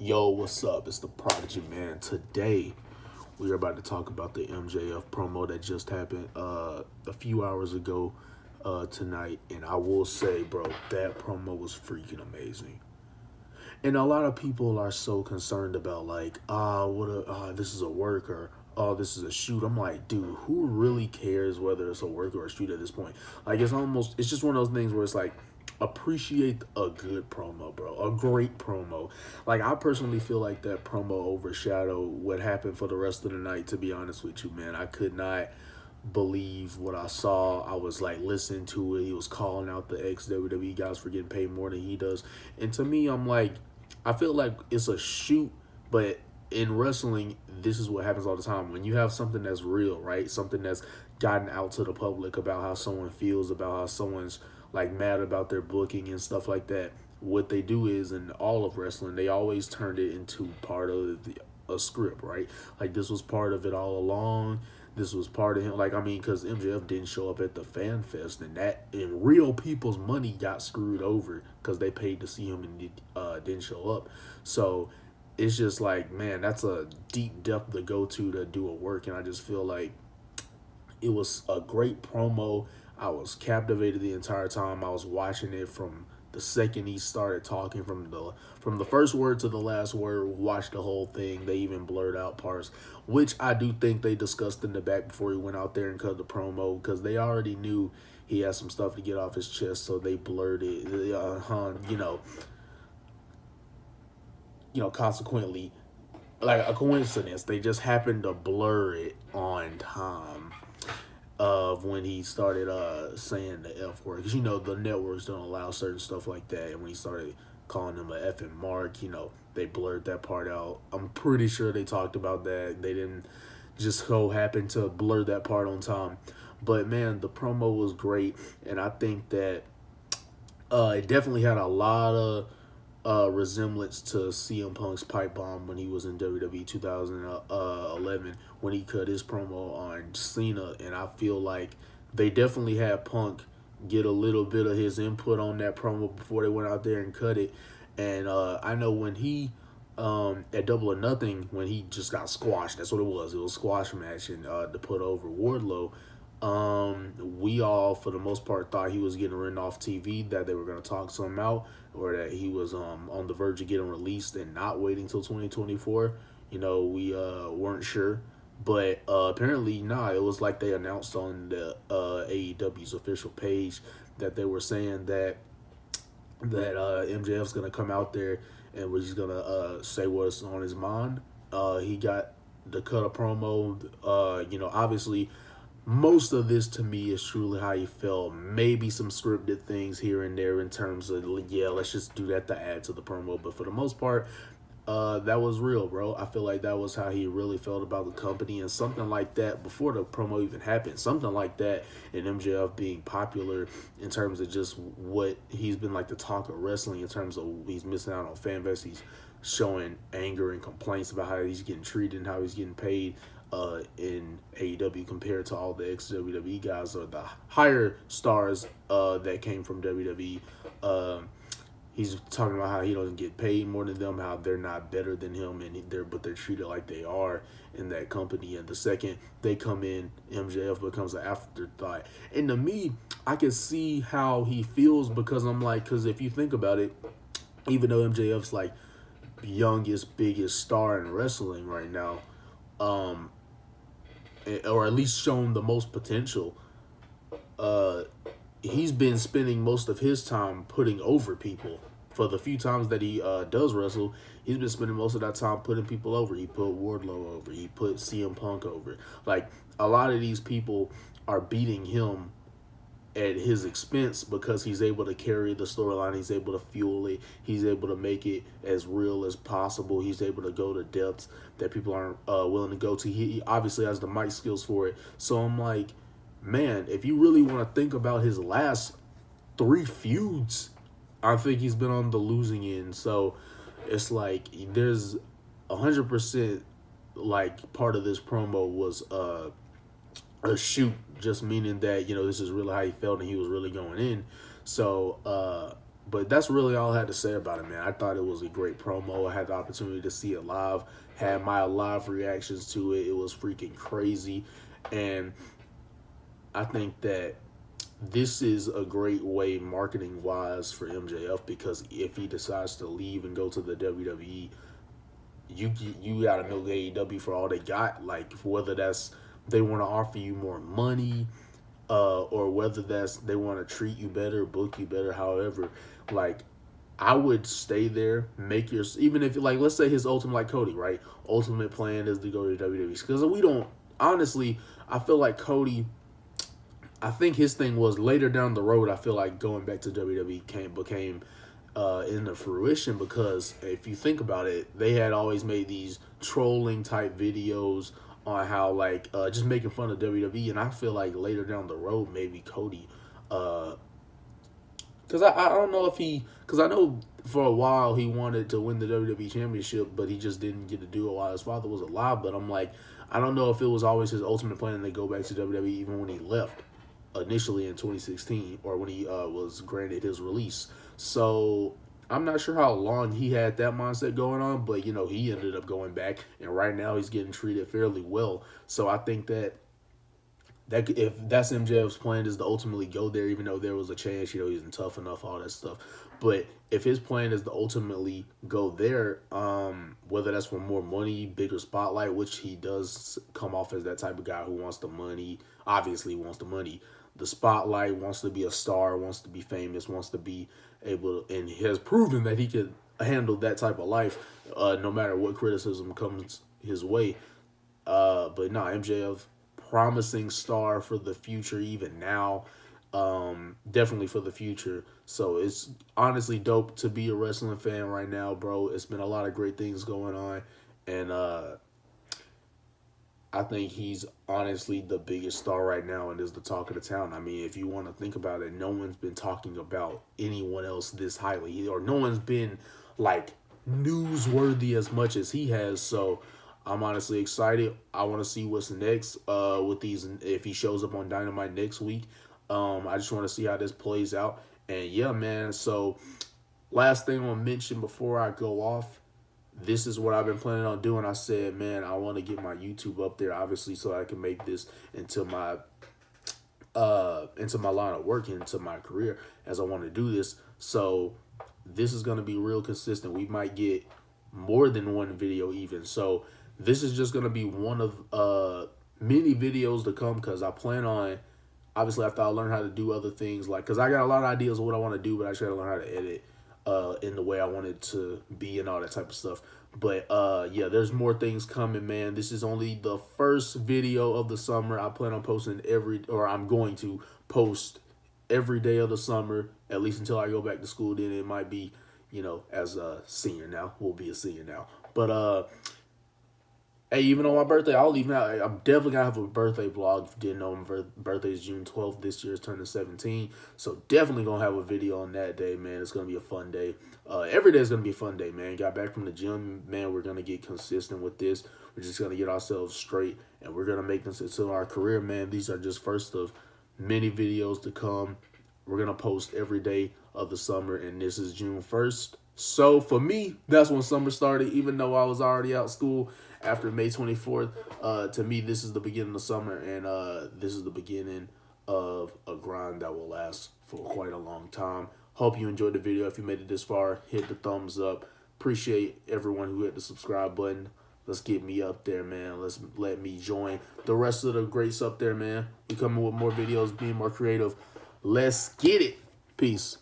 Yo, what's up? It's the Prodigy, man. Today, we are about to talk about the MJF promo that just happened a few hours ago tonight. And I will say, bro, that promo was freaking amazing. And a lot of people are so concerned about, like, this is a work or, oh, this is a shoot. I'm like, dude, who really cares whether it's a work or a shoot at this point? Like, it's just one of those things where it's like, appreciate a good promo, bro. A great promo. Like, I personally feel like that promo overshadowed what happened for the rest of the night, to be honest with you, man. I could not believe what I saw. I was like listening to it. He was calling out the ex WWE guys for getting paid more than he does. And to me, I'm like, I feel like it's a shoot, but in wrestling, this is what happens all the time. When you have something that's real, right? Something that's gotten out to the public about how someone feels, about how someone's like mad about their booking and stuff like that. What they do is, in all of wrestling, they always turned it into part of a script, right? Like, this was part of it all along. This was part of him. Like, I mean, because MJF didn't show up at the fan fest, and that, and real people's money got screwed over because they paid to see him and didn't show up. So it's just like, man, that's a deep depth to go to do a work, and I just feel like it was a great promo. I was captivated the entire time. I was watching it from the second he started talking, from the first word to the last word. Watched the whole thing. They even blurred out parts, which I do think they discussed in the back before he went out there and cut the promo, because they already knew he had some stuff to get off his chest, so they blurred it. Consequently, like a coincidence, they just happened to blur it on time of when he started saying the F word. Because, the networks don't allow certain stuff like that. And when he started calling him a effing mark, they blurred that part out. I'm pretty sure they talked about that. They didn't just so happen to blur that part on time. But, man, the promo was great. And I think that it definitely had a lot of resemblance to CM Punk's pipe bomb when he was in WWE 2011, when he cut his promo on Cena. And I feel like they definitely had Punk get a little bit of his input on that promo before they went out there and cut it. And I know when he at Double or Nothing, when he just got squashed, that's what it was. It was a squash match, and to put over Wardlow. We all, for the most part, thought he was getting written off TV, that they were going to talk something out, or that he was on the verge of getting released and not waiting till 2024. We weren't sure. But apparently, it was like they announced on the AEW's official page that they were saying that MJF's going to come out there and was just going to say what's on his mind. He got to cut a promo. Obviously, most of this to me is truly how he felt. Maybe some scripted things here and there in terms of, let's just do that to add to the promo. But for the most part, that was real, bro. I feel like that was how he really felt about the company, and something like that before the promo even happened. Something like that, and MJF being popular in terms of just what he's been like the talk of wrestling, in terms of he's missing out on fan base. He's showing anger and complaints about how he's getting treated and how he's getting paid in AEW compared to all the ex-WWE guys or the higher stars that came from WWE. He's talking about how he doesn't get paid more than them, how they're not better than him, but they're treated like they are in that company. And the second they come in, MJF becomes an afterthought. And to me, I can see how he feels, because because if you think about it, even though MJF's like youngest, biggest star in wrestling right now, or at least shown the most potential, he's been spending most of his time putting over people. For the few times that he does wrestle, he's been spending most of that time putting people over. He put Wardlow over. He put CM Punk over. Like, a lot of these people are beating him at his expense because he's able to carry the storyline. He's able to fuel it. He's able to make it as real as possible. He's able to go to depths that people aren't willing to go to. He obviously has the mic skills for it. So I'm like, man, if you really want to think about his last 3 feuds, I think he's been on the losing end. So it's like there's 100% like part of this promo was a shoot, just meaning that, this is really how he felt and he was really going in. So But that's really all I had to say about it, man. I thought it was a great promo. I had the opportunity to see it live, had my live reactions to it. It was freaking crazy. And I think that this is a great way marketing wise for MJF, because if he decides to leave and go to the WWE, you got to milk AEW for all they got. Like, whether that's they want to offer you more money, or whether that's they want to treat you better, book you better, however, like, I would stay there, make your, even if, like, let's say his ultimate, like Cody, right? Ultimate plan is to go to WWE. Because we don't, honestly, I feel like Cody, I think his thing was later down the road, I feel like going back to WWE became into fruition, because if you think about it, they had always made these trolling type videos on how, like, just making fun of WWE, and I feel like later down the road, maybe Cody, because I don't know if he, because I know for a while he wanted to win the WWE Championship, but he just didn't get to do it while his father was alive. But I'm like, I don't know if it was always his ultimate plan to go back to WWE even when he left initially in 2016, or when he was granted his release. So I'm not sure how long he had that mindset going on, but he ended up going back, and right now he's getting treated fairly well. So I think that if that's MJF's plan, is to ultimately go there, even though there was a chance, he isn't tough enough, all that stuff. But if his plan is to ultimately go there, whether that's for more money, bigger spotlight, which he does come off as that type of guy who wants the money, obviously wants the money, the spotlight, wants to be a star, wants to be famous, wants to be able to, and has proven that he could handle that type of life, no matter what criticism comes his way. But no, MJF, promising star for the future, even now, definitely for the future. So it's honestly dope to be a wrestling fan right now, bro. It's been a lot of great things going on, and I think he's honestly the biggest star right now and is the talk of the town. I mean, if you want to think about it, no one's been talking about anyone else this highly, or no one's been, like, newsworthy as much as he has. So I'm honestly excited. I want to see what's next with these, if he shows up on Dynamite next week. I just want to see how this plays out. And yeah, man, so last thing I'll mention before I go off, this is what I've been planning on doing. I said, man, I want to get my YouTube up there, obviously, so I can make this into my line of work, into my career, as I want to do this. So this is going to be real consistent. We might get more than one video even. So this is just going to be one of many videos to come, because I plan on, obviously, after I learn how to do other things, like, because I got a lot of ideas of what I want to do, but I just got to learn how to edit in the way I want it to be and all that type of stuff. But yeah, there's more things coming, man. This is only the first video of the summer. I plan on posting I'm going to post every day of the summer, at least until I go back to school. Then it might be, as a senior now. We'll be a senior now. But hey, even on my birthday, I'm definitely going to have a birthday vlog. If you didn't know, my birthday is June 12th. This year's turning 17. So definitely going to have a video on that day, man. It's going to be a fun day. Every day is going to be a fun day, man. Got back from the gym, man. We're going to get consistent with this. We're just going to get ourselves straight, and we're going to make this into our career, man. These are just first of many videos to come. We're going to post every day of the summer, and this is June 1st. So for me, that's when summer started, even though I was already out of school after May 24th. To me, this is the beginning of summer, and this is the beginning of a grind that will last for quite a long time. Hope you enjoyed the video. If you made it this far, hit the thumbs up. Appreciate everyone who hit the subscribe button. Let's get me up there, man. Let me join the rest of the greats up there, man. We coming with more videos, being more creative. Let's get it. Peace.